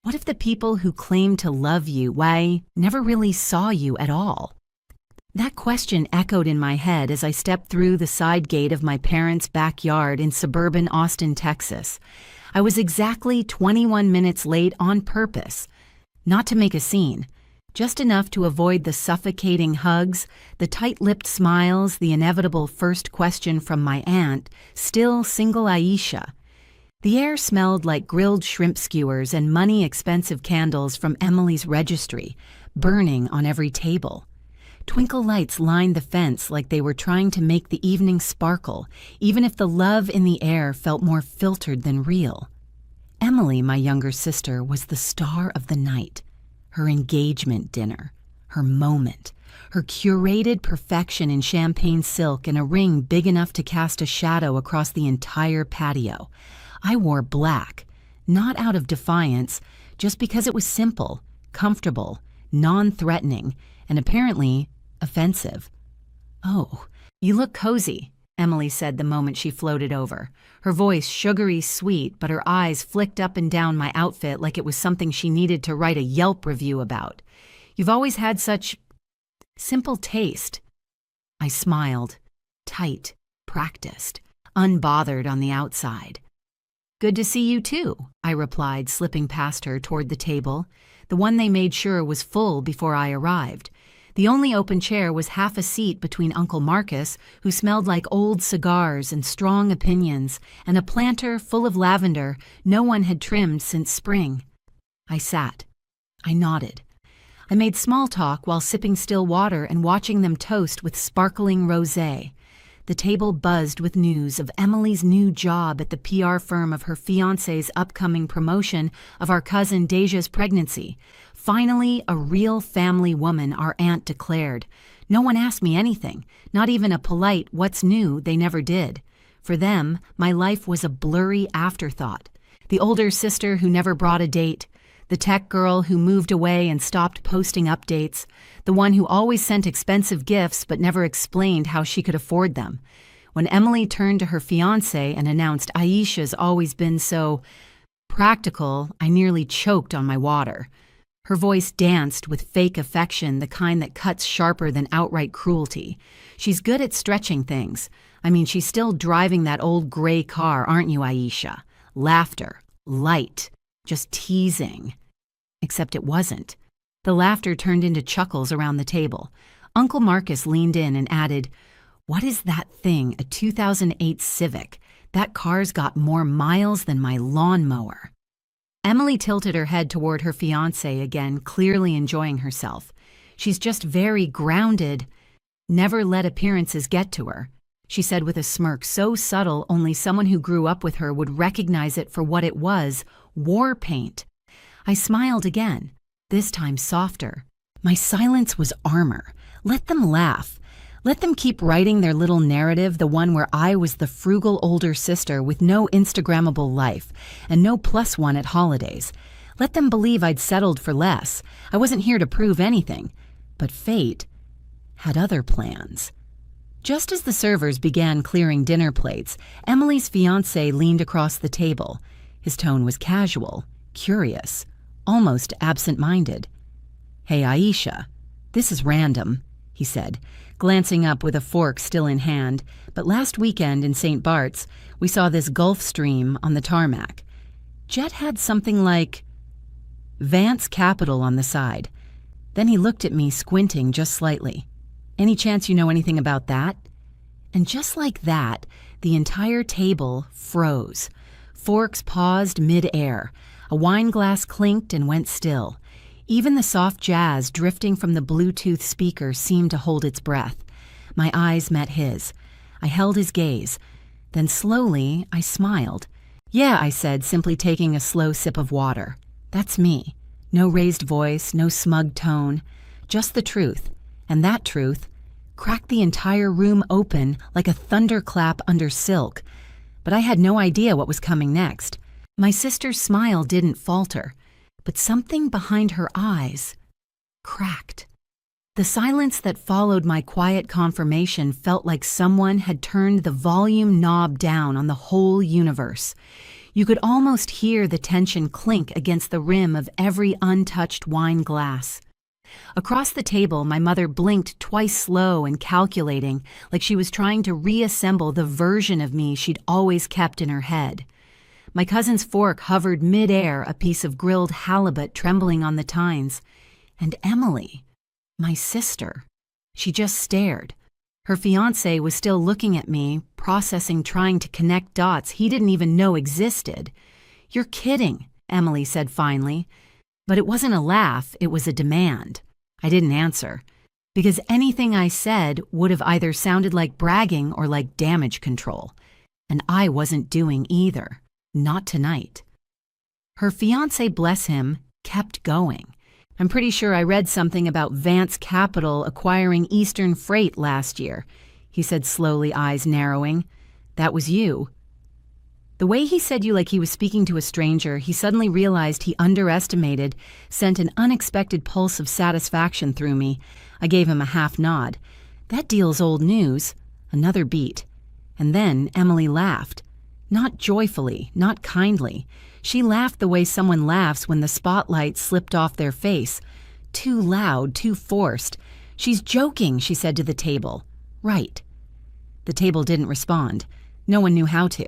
What if the people who claim to love you, never really saw you at all? That question echoed in my head as I stepped through the side gate of my parents' backyard in suburban Austin, Texas. I was exactly 21 minutes late on purpose, not to make a scene, just enough to avoid the suffocating hugs, the tight-lipped smiles, the inevitable first question from my aunt, still single Aisha. The air smelled like grilled shrimp skewers and money-expensive candles from Emily's registry, burning on every table. Twinkle lights lined the fence like they were trying to make the evening sparkle, even if the love in the air felt more filtered than real. Emily, my younger sister, was the star of the night. Her engagement dinner, her moment, her curated perfection in champagne silk and a ring big enough to cast a shadow across the entire patio. I wore black, not out of defiance, just because it was simple, comfortable, non-threatening, and apparently offensive. "Oh, you look cozy," Emily said the moment she floated over. Her voice sugary sweet, but her eyes flicked up and down my outfit like it was something she needed to write a Yelp review about. "You've always had such simple taste." I smiled, tight, practiced, unbothered on the outside. "Good to see you too," I replied, slipping past her toward the table, the one they made sure was full before I arrived. The only open chair was half a seat between Uncle Marcus, who smelled like old cigars and strong opinions, and a planter full of lavender no one had trimmed since spring. I sat. I nodded. I made small talk while sipping still water and watching them toast with sparkling rosé. The table buzzed with news of Emily's new job at the PR firm, of her fiancé's upcoming promotion, of our cousin Deja's pregnancy. Finally, a real family woman, our aunt declared. No one asked me anything, not even a polite "what's new?" They never did. For them, my life was a blurry afterthought. The older sister who never brought a date, the tech girl who moved away and stopped posting updates, the one who always sent expensive gifts but never explained how she could afford them. When Emily turned to her fiancé and announced Aisha's always been so practical, I nearly choked on my water. Her voice danced with fake affection, the kind that cuts sharper than outright cruelty. "She's good at stretching things. I mean, she's still driving that old gray car, aren't you, Aisha? Laughter, light, just teasing." Except it wasn't. The laughter turned into chuckles around the table. Uncle Marcus leaned in and added, "What is that thing, a 2008 Civic? That car's got more miles than my lawnmower." Emily tilted her head toward her fiancé again, clearly enjoying herself. "She's just very grounded. Never let appearances get to her," she said with a smirk so subtle only someone who grew up with her would recognize it for what it was, war paint. I smiled again, this time softer. My silence was armor. Let them laugh. Let them keep writing their little narrative, the one where I was the frugal older sister with no Instagrammable life and no +1 at holidays. Let them believe I'd settled for less. I wasn't here to prove anything. But fate had other plans. Just as the servers began clearing dinner plates, Emily's fiancé leaned across the table. His tone was casual, curious, almost absent-minded. "Hey, Aisha, this is random," he said, glancing up with a fork still in hand, "but last weekend in St. Bart's, we saw this Gulf Stream on the tarmac. Jet had something like Vance Capital on the side." Then he looked at me, squinting just slightly. "Any chance you know anything about that?" And just like that, the entire table froze. Forks paused mid-air. A wine glass clinked and went still. Even the soft jazz drifting from the Bluetooth speaker seemed to hold its breath. My eyes met his. I held his gaze. Then slowly, I smiled. "Yeah," I said, simply taking a slow sip of water. "That's me. No raised voice, no smug tone. Just the truth. And that truth cracked the entire room open like a thunderclap under silk. But I had no idea what was coming next. My sister's smile didn't falter, but something behind her eyes cracked. The silence that followed my quiet confirmation felt like someone had turned the volume knob down on the whole universe. You could almost hear the tension clink against the rim of every untouched wine glass. Across the table, my mother blinked twice slow and calculating, like she was trying to reassemble the version of me she'd always kept in her head. My cousin's fork hovered mid-air, a piece of grilled halibut trembling on the tines. And Emily, my sister, she just stared. Her fiancé was still looking at me, processing, trying to connect dots he didn't even know existed. "You're kidding," Emily said finally. But it wasn't a laugh, it was a demand. I didn't answer, because anything I said would have either sounded like bragging or like damage control. And I wasn't doing either. Not tonight. Her fiancé, bless him, kept going. "I'm pretty sure I read something about Vance Capital acquiring Eastern Freight last year," he said slowly, eyes narrowing. "That was you." The way he said "you" like he was speaking to a stranger, he suddenly realized he underestimated, sent an unexpected pulse of satisfaction through me. I gave him a half nod. "That deal's old news." Another beat. And then Emily laughed. Not joyfully, not kindly. She laughed the way someone laughs when the spotlight slipped off their face. Too loud, too forced. "She's joking," she said to the table. "Right." The table didn't respond. No one knew how to.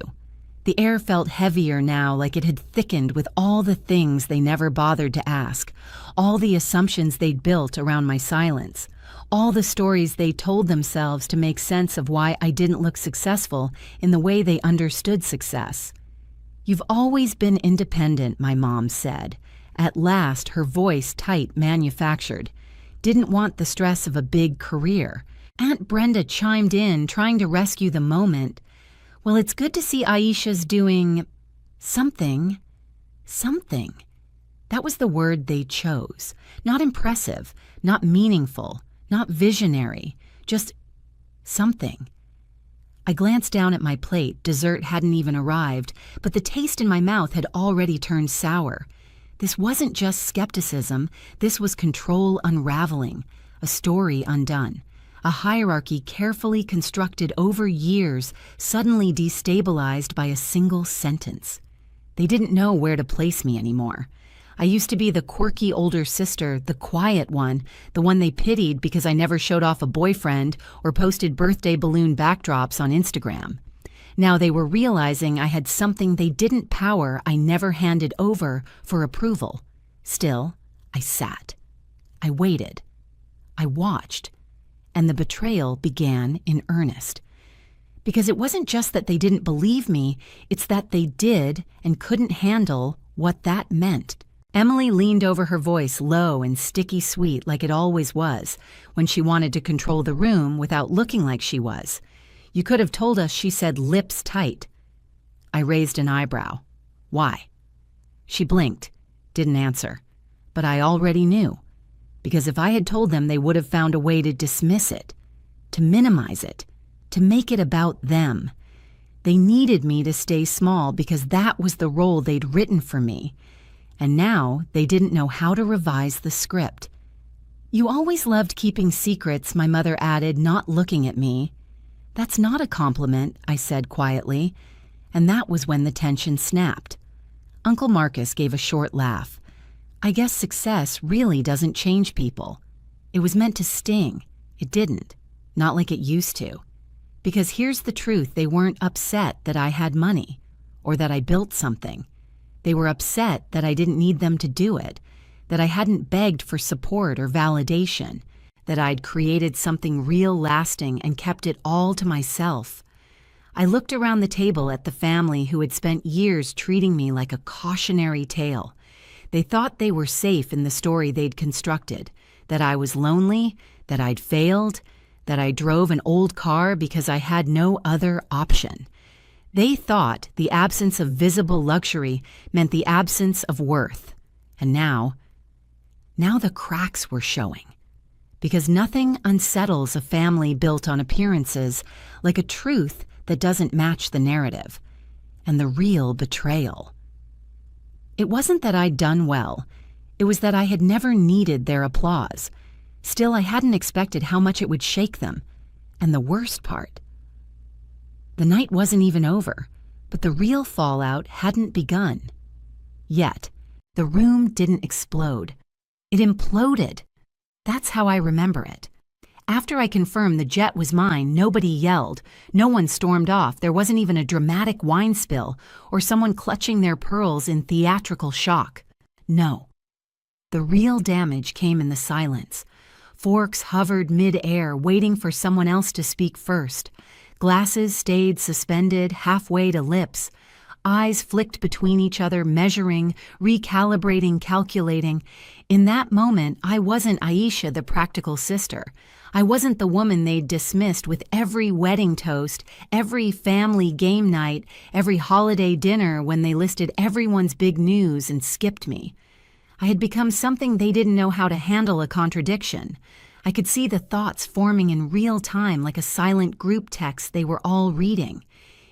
The air felt heavier now, like it had thickened with all the things they never bothered to ask, all the assumptions they'd built around my silence, all the stories they told themselves to make sense of why I didn't look successful in the way they understood success. "You've always been independent," my mom said. At last, her voice tight, manufactured. "Didn't want the stress of a big career." Aunt Brenda chimed in, trying to rescue the moment. "Well, it's good to see Aisha's doing something." Something. That was the word they chose. Not impressive, not meaningful, not visionary, just something. I glanced down at my plate. Dessert hadn't even arrived, but the taste in my mouth had already turned sour. This wasn't just skepticism, this was control unraveling, a story undone. A hierarchy carefully constructed over years, suddenly destabilized by a single sentence. They didn't know where to place me anymore. I used to be the quirky older sister, the quiet one, the one they pitied because I never showed off a boyfriend or posted birthday balloon backdrops on Instagram. Now they were realizing I had something they didn't power, I never handed over for approval. Still, I sat. I waited. I watched. And the betrayal began in earnest. Because it wasn't just that they didn't believe me, it's that they did and couldn't handle what that meant. Emily leaned over, her voice low and sticky sweet like it always was, when she wanted to control the room without looking like she was. You could have told us she said lips tight. I raised an eyebrow. "Why?" She blinked, didn't answer. But I already knew. Because if I had told them, they would have found a way to dismiss it, to minimize it, to make it about them. They needed me to stay small because that was the role they'd written for me. And now they didn't know how to revise the script. "You always loved keeping secrets," my mother added, not looking at me. "That's not a compliment," I said quietly. And that was when the tension snapped. Uncle Marcus gave a short laugh. "I guess success really doesn't change people. It was meant to sting. It didn't. Not like it used to. Because here's the truth, they weren't upset that I had money or that I built something. They were upset that I didn't need them to do it, that I hadn't begged for support or validation, that I'd created something real, lasting, and kept it all to myself. I looked around the table at the family who had spent years treating me like a cautionary tale. They thought they were safe in the story they'd constructed, that I was lonely, that I'd failed, that I drove an old car because I had no other option. They thought the absence of visible luxury meant the absence of worth. And now the cracks were showing. Because nothing unsettles a family built on appearances like a truth that doesn't match the narrative, and the real betrayal. It wasn't that I'd done well. It was that I had never needed their applause. Still, I hadn't expected how much it would shake them. And the worst part, the night wasn't even over. But the real fallout hadn't begun. Yet, the room didn't explode. It imploded. That's how I remember it. After I confirmed the jet was mine, nobody yelled. No one stormed off. There wasn't even a dramatic wine spill or someone clutching their pearls in theatrical shock. No. The real damage came in the silence. Forks hovered mid-air, waiting for someone else to speak first. Glasses stayed suspended halfway to lips. Eyes flicked between each other, measuring, recalibrating, calculating. In that moment, I wasn't Aisha, the practical sister. I wasn't the woman they'd dismissed with every wedding toast, every family game night, every holiday dinner when they listed everyone's big news and skipped me. I had become something they didn't know how to handle a contradiction. I could see the thoughts forming in real time like a silent group text they were all reading.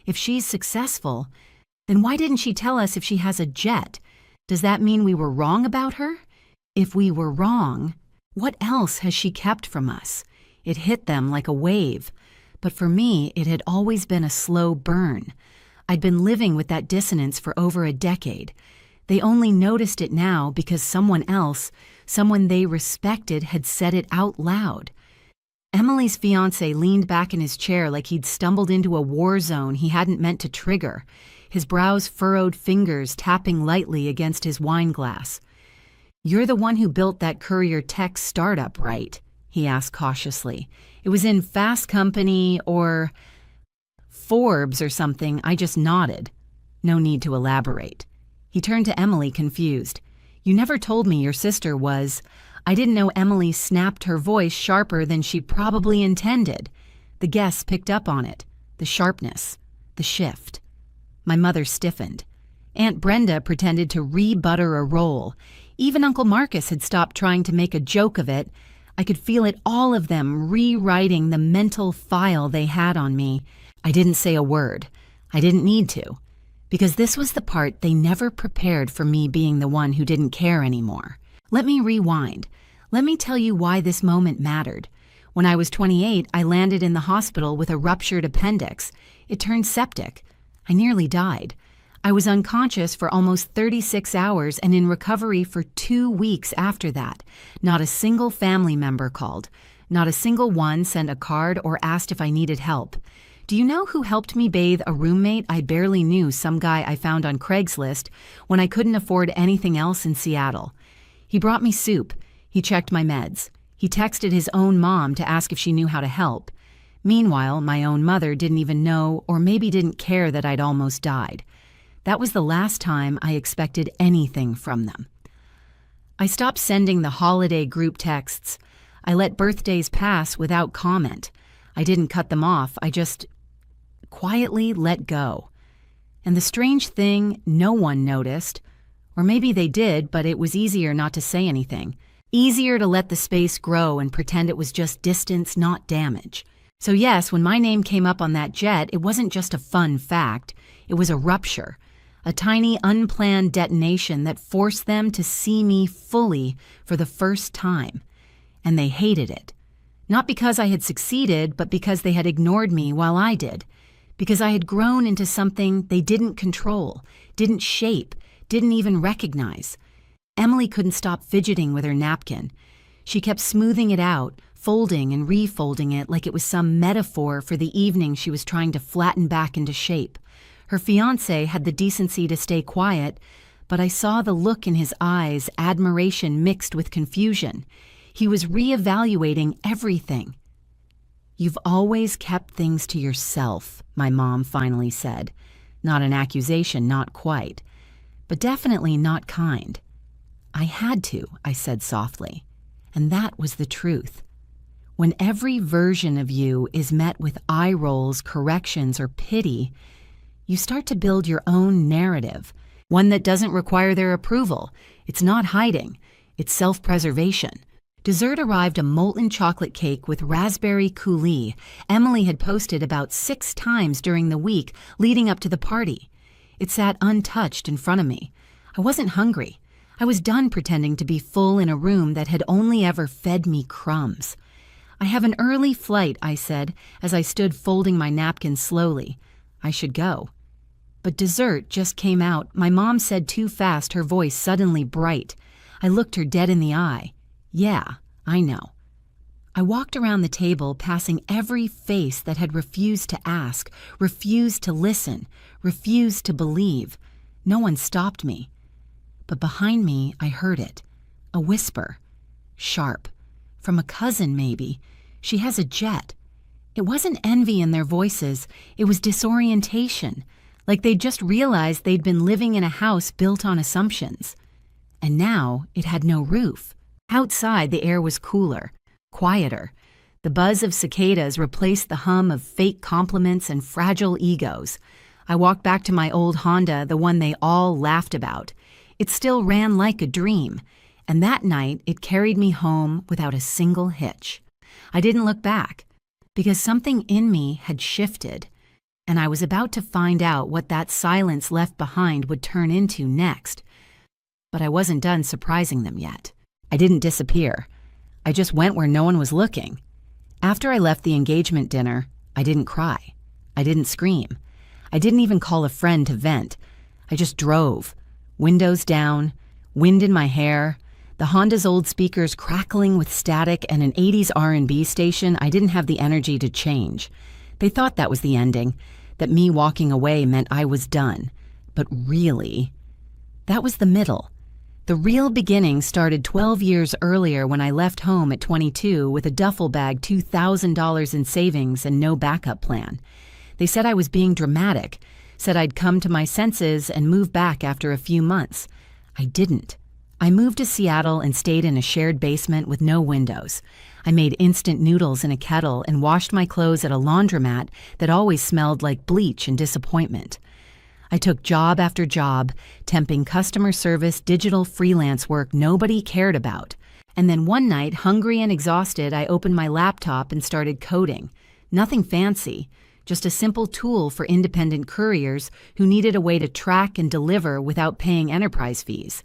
If she's successful, then why didn't she tell us if she has a jet? Does that mean we were wrong about her? If we were wrong, what else has she kept from us? It hit them like a wave. But for me, it had always been a slow burn. I'd been living with that dissonance for over a decade. They only noticed it now because someone else, someone they respected, had said it out loud. Emily's fiancé leaned back in his chair like he'd stumbled into a war zone he hadn't meant to trigger, his brows furrowed, fingers tapping lightly against his wine glass. "You're the one who built that courier tech startup, right?" he asked cautiously. "It was in Fast Company or Forbes or something." I just nodded. No need to elaborate. He turned to Emily, confused. "You never told me your sister was—" I didn't know Emily snapped her voice sharper than she probably intended. The guests picked up on it, the sharpness, the shift. My mother stiffened. Aunt Brenda pretended to re-butter a roll. Even Uncle Marcus had stopped trying to make a joke of it. I could feel it, all of them rewriting the mental file they had on me. I didn't say a word. I didn't need to. Because this was the part they never prepared for me being the one who didn't care anymore. Let me rewind. Let me tell you why this moment mattered. When I was 28, I landed in the hospital with a ruptured appendix. It turned septic. I nearly died. I was unconscious for almost 36 hours and in recovery for 2 weeks after that. Not a single family member called. Not a single one sent a card or asked if I needed help. Do you know who helped me bathe a roommate I barely knew, some guy I found on Craigslist when I couldn't afford anything else in Seattle? He brought me soup. He checked my meds. He texted his own mom to ask if she knew how to help. Meanwhile, my own mother didn't even know or maybe didn't care that I'd almost died. That was the last time I expected anything from them. I stopped sending the holiday group texts. I let birthdays pass without comment. I didn't cut them off. I just quietly let go. And the strange thing, no one noticed. Or maybe they did, but it was easier not to say anything. Easier to let the space grow and pretend it was just distance, not damage. So yes, when my name came up on that jet, it wasn't just a fun fact. It was a rupture. A tiny, unplanned detonation that forced them to see me fully for the first time. And they hated it. Not because I had succeeded, but because they had ignored me while I did. Because I had grown into something they didn't control, didn't shape, didn't even recognize. Emily couldn't stop fidgeting with her napkin. She kept smoothing it out, folding and refolding it like it was some metaphor for the evening she was trying to flatten back into shape. Her fiancé had the decency to stay quiet, but I saw the look in his eyes, admiration mixed with confusion. He was reevaluating everything. "You've always kept things to yourself," my mom finally said. Not an accusation, not quite, but definitely not kind. "I had to," I said softly, and that was the truth. When every version of you is met with eye rolls, corrections, or pity, you start to build your own narrative, one that doesn't require their approval. It's not hiding, it's self-preservation. Dessert arrived, a molten chocolate cake with raspberry coulis Emily had posted about 6 times during the week leading up to the party. It sat untouched in front of me. I wasn't hungry. I was done pretending to be full in a room that had only ever fed me crumbs. "I have an early flight," I said as I stood folding my napkin slowly. "I should go." But dessert just came out. My mom said too fast, her voice suddenly bright. I looked her dead in the eye. Yeah, I know. I walked around the table, passing every face that had refused to ask, refused to listen, refused to believe. No one stopped me. But behind me, I heard it. A whisper. Sharp. From a cousin, maybe. She has a jet. It wasn't envy in their voices. It was disorientation. Like they'd just realized they'd been living in a house built on assumptions. And now it had no roof. Outside, the air was cooler, quieter. The buzz of cicadas replaced the hum of fake compliments and fragile egos. I walked back to my old Honda, the one they all laughed about. It still ran like a dream, and that night it carried me home without a single hitch. I didn't look back, because something in me had shifted, and I was about to find out what that silence left behind would turn into next. But I wasn't done surprising them yet. I didn't disappear. I just went where no one was looking. After I left the engagement dinner, I didn't cry. I didn't scream. I didn't even call a friend to vent. I just drove, windows down, wind in my hair, the Honda's old speakers crackling with static, and an 80s R&B station I didn't have the energy to change. They thought that was the ending, that me walking away meant I was done. But really, that was the middle. The real beginning started 12 years earlier when I left home at 22 with a duffel bag, $2,000 in savings, and no backup plan. They said I was being dramatic, said I'd come to my senses and move back after a few months. I didn't. I moved to Seattle and stayed in a shared basement with no windows. I made instant noodles in a kettle and washed my clothes at a laundromat that always smelled like bleach and disappointment. I took job after job, temping customer service, digital freelance work nobody cared about. And then one night, hungry and exhausted, I opened my laptop and started coding. Nothing fancy, just a simple tool for independent couriers who needed a way to track and deliver without paying enterprise fees.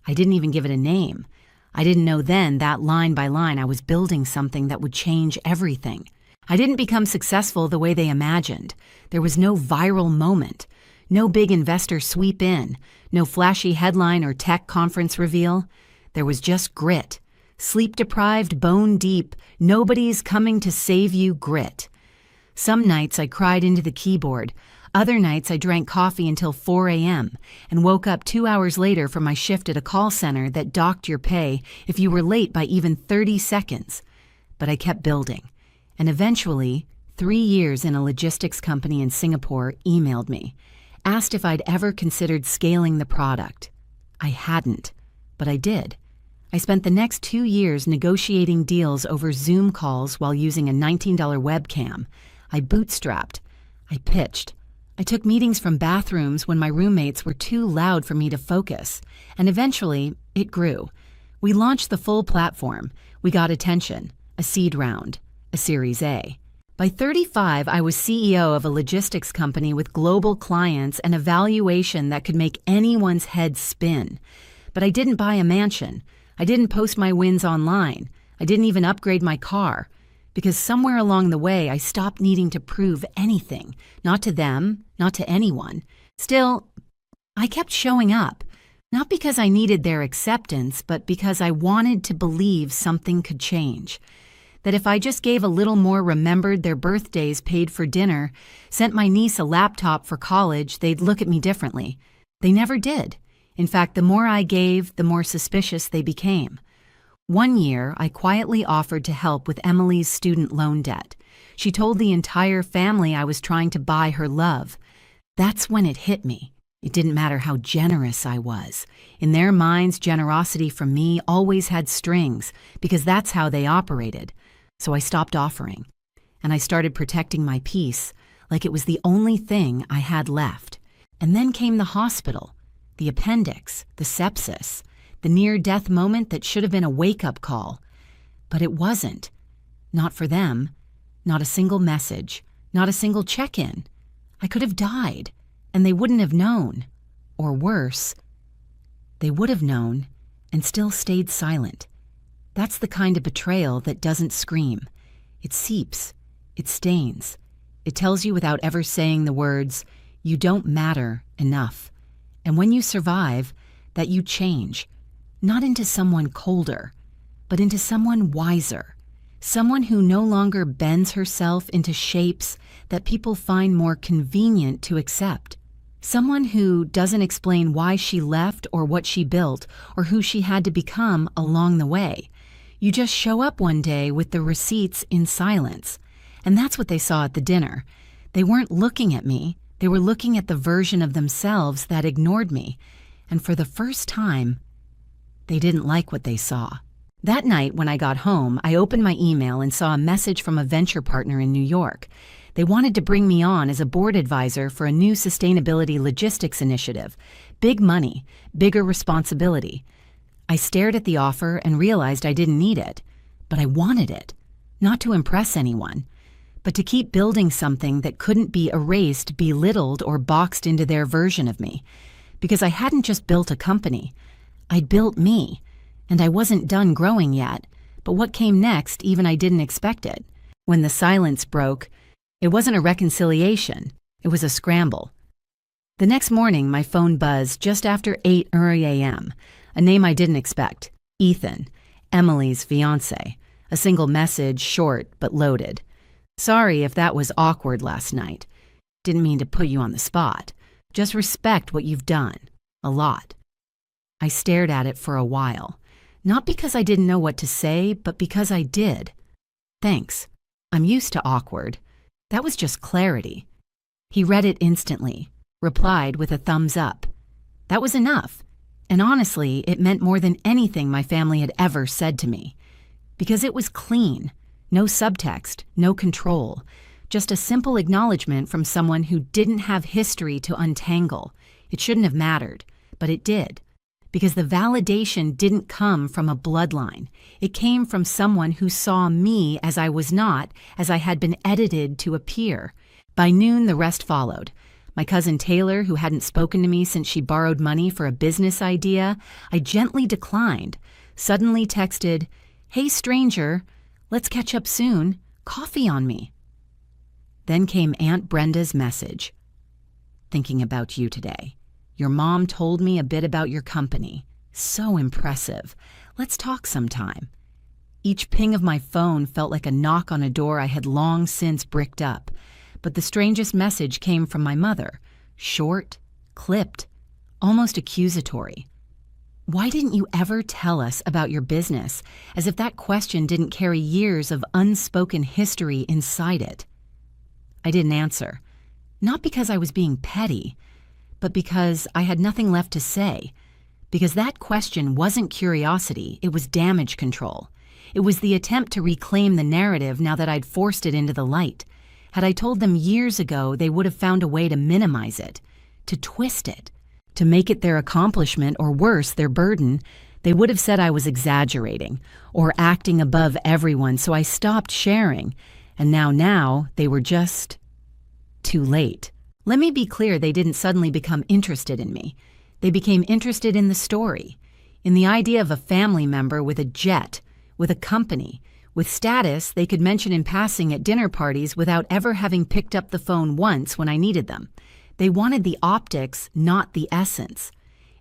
I didn't even give it a name. I didn't know then that line by line I was building something that would change everything. I didn't become successful the way they imagined. There was no viral moment. No big investor sweep in, no flashy headline or tech conference reveal. There was just grit. Sleep-deprived, bone-deep, nobody's coming to save you grit. Some nights I cried into the keyboard. Other nights I drank coffee until 4 a.m. and woke up 2 hours later for my shift at a call center that docked your pay if you were late by even 30 seconds. But I kept building. And eventually, 3 years in a logistics company in Singapore emailed me. Asked if I'd ever considered scaling the product. I hadn't, but I did. I spent the next 2 years negotiating deals over Zoom calls while using a $19 webcam. I bootstrapped. I pitched. I took meetings from bathrooms when my roommates were too loud for me to focus. And eventually, it grew. We launched the full platform. We got attention, a seed round, a Series A. By 35, I was CEO of a logistics company with global clients and a valuation that could make anyone's head spin. But I didn't buy a mansion. I didn't post my wins online. I didn't even upgrade my car. Because somewhere along the way, I stopped needing to prove anything. Not to them, not to anyone. Still, I kept showing up. Not because I needed their acceptance, but because I wanted to believe something could change. That if I just gave a little more, remembered their birthdays, paid for dinner, sent my niece a laptop for college, they'd look at me differently. They never did. In fact, the more I gave, the more suspicious they became. One year, I quietly offered to help with Emily's student loan debt. She told the entire family I was trying to buy her love. That's when it hit me. It didn't matter how generous I was. In their minds, generosity from me always had strings, because that's how they operated. So I stopped offering, and I started protecting my peace, like it was the only thing I had left. And then came the hospital, the appendix, the sepsis, the near-death moment that should have been a wake-up call. But it wasn't. Not for them. Not a single message. Not a single check-in. I could have died, and they wouldn't have known. Or worse, they would have known and still stayed silent. That's the kind of betrayal that doesn't scream. It seeps. It stains. It tells you without ever saying the words, you don't matter enough. And when you survive, that you change, not into someone colder, but into someone wiser, someone who no longer bends herself into shapes that people find more convenient to accept, someone who doesn't explain why she left or what she built or who she had to become along the way. You just show up one day with the receipts in silence. And that's what they saw at the dinner. They weren't looking at me. They were looking at the version of themselves that ignored me. And for the first time, they didn't like what they saw. That night, when I got home, I opened my email and saw a message from a venture partner in New York. They wanted to bring me on as a board advisor for a new sustainability logistics initiative. Big money, bigger responsibility. I stared at the offer and realized I didn't need it, but I wanted it. Not to impress anyone, but to keep building something that couldn't be erased, belittled, or boxed into their version of me. Because I hadn't just built a company. I'd built me, and I wasn't done growing yet, but what came next, even I didn't expect it. When the silence broke, it wasn't a reconciliation, it was a scramble. The next morning, my phone buzzed just after 8 a.m., a name I didn't expect. Ethan, Emily's fiancé. A single message, short but loaded. Sorry if that was awkward last night. Didn't mean to put you on the spot. Just respect what you've done. A lot. I stared at it for a while. Not because I didn't know what to say, but because I did. Thanks. I'm used to awkward. That was just clarity. He read it instantly, replied with a thumbs up. That was enough. And honestly, it meant more than anything my family had ever said to me. Because it was clean. No subtext, no control. Just a simple acknowledgement from someone who didn't have history to untangle. It shouldn't have mattered, but it did. Because the validation didn't come from a bloodline. It came from someone who saw me as I was not, as I had been edited to appear. By noon, the rest followed. My cousin Taylor, who hadn't spoken to me since she borrowed money for a business idea, I gently declined, suddenly texted, "Hey stranger, let's catch up soon, coffee on me." Then came Aunt Brenda's message. Thinking about you today. Your mom told me a bit about your company. So impressive. Let's talk sometime. Each ping of my phone felt like a knock on a door I had long since bricked up. But the strangest message came from my mother. Short, clipped, almost accusatory. Why didn't you ever tell us about your business, as if that question didn't carry years of unspoken history inside it? I didn't answer. Not because I was being petty, but because I had nothing left to say. Because that question wasn't curiosity, it was damage control. It was the attempt to reclaim the narrative now that I'd forced it into the light. Had I told them years ago, they would have found a way to minimize it, to twist it, to make it their accomplishment or worse, their burden. They would have said I was exaggerating or acting above everyone, so I stopped sharing. And now they were just too late. Let me be clear, they didn't suddenly become interested in me. They became interested in the story, in the idea of a family member with a jet, with a company, with status they could mention in passing at dinner parties without ever having picked up the phone once when I needed them. They wanted the optics, not the essence.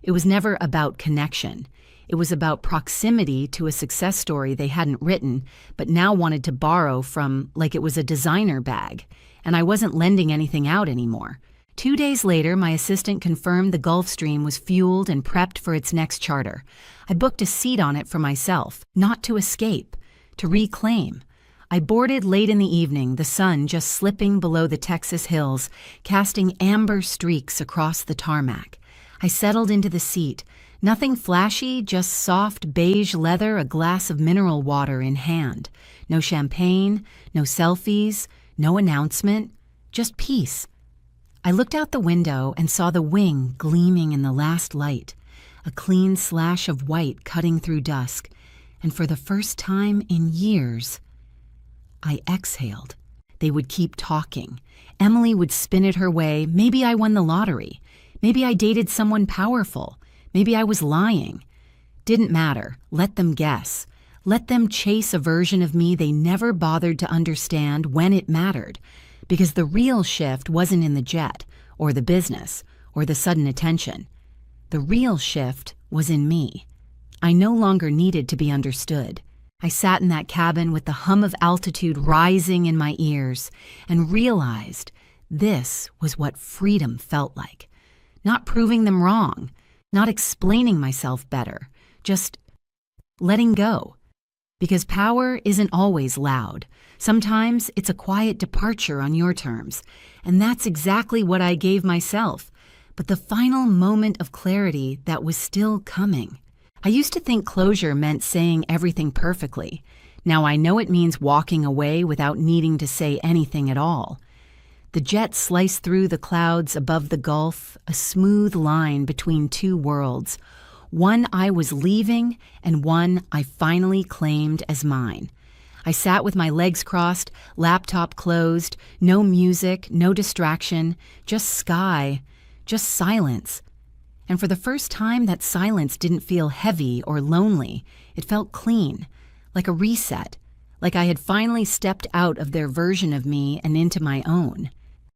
It was never about connection. It was about proximity to a success story they hadn't written, but now wanted to borrow from like it was a designer bag. And I wasn't lending anything out anymore. 2 days later, my assistant confirmed the Gulfstream was fueled and prepped for its next charter. I booked a seat on it for myself, not to escape, to reclaim. I boarded late in the evening, the sun just slipping below the Texas hills, casting amber streaks across the tarmac. I settled into the seat. Nothing flashy, just soft beige leather, a glass of mineral water in hand. No champagne, no selfies, no announcement, just peace. I looked out the window and saw the wing gleaming in the last light, a clean slash of white cutting through dusk, and for the first time in years, I exhaled. They would keep talking. Emily would spin it her way. Maybe I won the lottery. Maybe I dated someone powerful. Maybe I was lying. Didn't matter. Let them guess. Let them chase a version of me they never bothered to understand when it mattered. Because the real shift wasn't in the jet or the business, or the sudden attention. The real shift was in me. I no longer needed to be understood. I sat in that cabin with the hum of altitude rising in my ears and realized this was what freedom felt like. Not proving them wrong, not explaining myself better, just letting go. Because power isn't always loud. Sometimes it's a quiet departure on your terms, and that's exactly what I gave myself. But the final moment of clarity that was still coming. I used to think closure meant saying everything perfectly. Now I know it means walking away without needing to say anything at all. The jet sliced through the clouds above the gulf, a smooth line between two worlds. One I was leaving and one I finally claimed as mine. I sat with my legs crossed, laptop closed, no music, no distraction, just sky, just silence. And for the first time, that silence didn't feel heavy or lonely. It felt clean, like a reset, like I had finally stepped out of their version of me and into my own.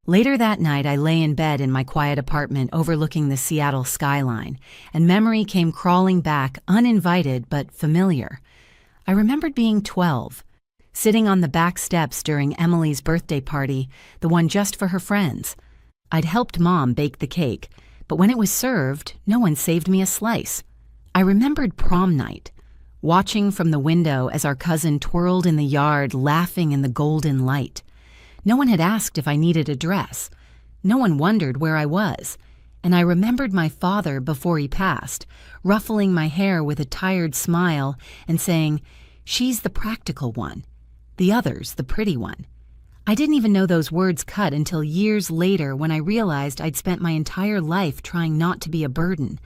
Later that night, I lay in bed in my quiet apartment overlooking the Seattle skyline, and memory came crawling back, uninvited but familiar. I remembered being 12, sitting on the back steps during Emily's birthday party, the one just for her friends. I'd helped Mom bake the cake, but when it was served, no one saved me a slice. I remembered prom night, watching from the window as our cousin twirled in the yard, laughing in the golden light. No one had asked if I needed a dress. No one wondered where I was. And I remembered my father before he passed, ruffling my hair with a tired smile and saying, "She's the practical one. The other's the pretty one." I didn't even know those words cut until years later when I realized I'd spent my entire life trying not to be a burden,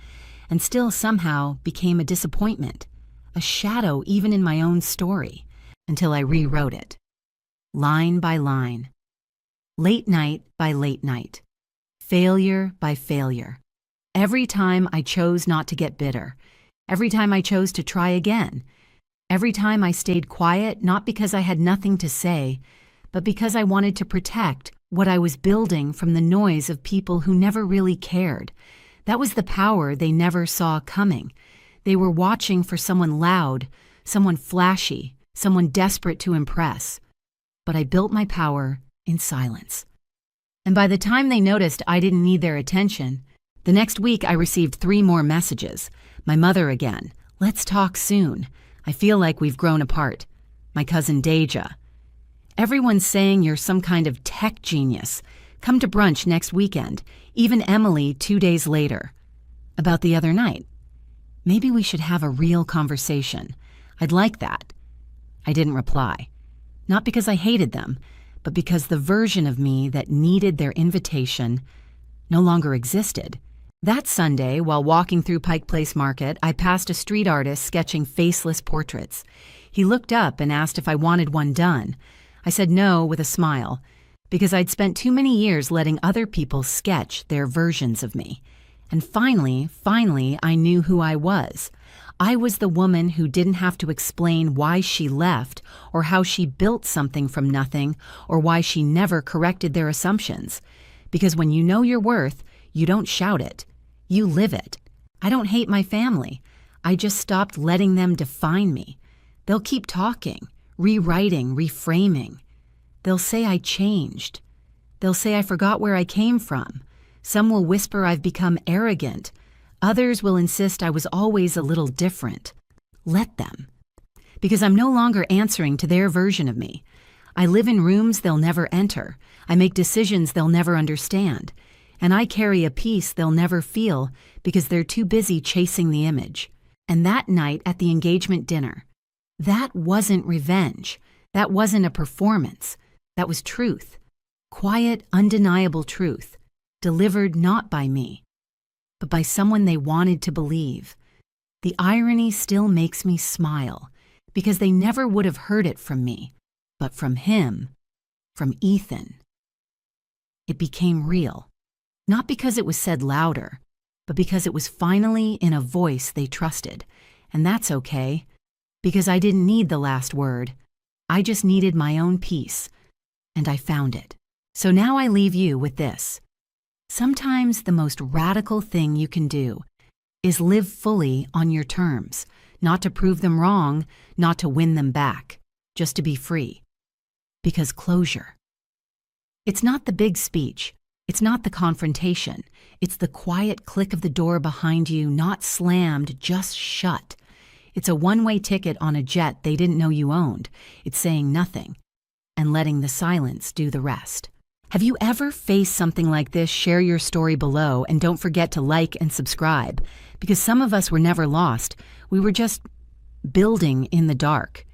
and still somehow became a disappointment, a shadow even in my own story, until I rewrote it. Line by line. Late night by late night. Failure by failure. Every time I chose not to get bitter. Every time I chose to try again. Every time I stayed quiet, not because I had nothing to say, but because I wanted to protect what I was building from the noise of people who never really cared. That was the power they never saw coming. They were watching for someone loud, someone flashy, someone desperate to impress. But I built my power in silence. And by the time they noticed I didn't need their attention, the next week I received 3 more messages. My mother again. "Let's talk soon. I feel like we've grown apart." My cousin Deja. "Everyone's saying you're some kind of tech genius. Come to brunch next weekend." Even Emily 2 days later. About the other night. "Maybe we should have a real conversation. I'd like that." I didn't reply. Not because I hated them, but because the version of me that needed their invitation no longer existed. That Sunday, while walking through Pike Place Market, I passed a street artist sketching faceless portraits. He looked up and asked if I wanted one done. I said no with a smile, because I'd spent too many years letting other people sketch their versions of me. And finally, I knew who I was. I was the woman who didn't have to explain why she left, or how she built something from nothing, or why she never corrected their assumptions. Because when you know your worth, you don't shout it. You live it. I don't hate my family. I just stopped letting them define me. They'll keep talking, rewriting, reframing. They'll say I changed. They'll say I forgot where I came from. Some will whisper I've become arrogant. Others will insist I was always a little different. Let them. Because I'm no longer answering to their version of me. I live in rooms they'll never enter. I make decisions they'll never understand. And I carry a peace they'll never feel because they're too busy chasing the image. And that night at the engagement dinner, that wasn't revenge. That wasn't a performance. That was truth. Quiet, undeniable truth. Delivered not by me, but by someone they wanted to believe. The irony still makes me smile, because they never would have heard it from me, but from him, from Ethan. It became real, not because it was said louder, but because it was finally in a voice they trusted. And that's okay, because I didn't need the last word. I just needed my own peace, and I found it. So now I leave you with this. Sometimes the most radical thing you can do is live fully on your terms, not to prove them wrong, not to win them back, just to be free. Because closure. It's not the big speech. It's not the confrontation. It's the quiet click of the door behind you, not slammed, just shut. It's a one-way ticket on a jet they didn't know you owned. It's saying nothing and letting the silence do the rest. Have you ever faced something like this? Share your story below, and don't forget to like and subscribe, because some of us were never lost. We were just building in the dark.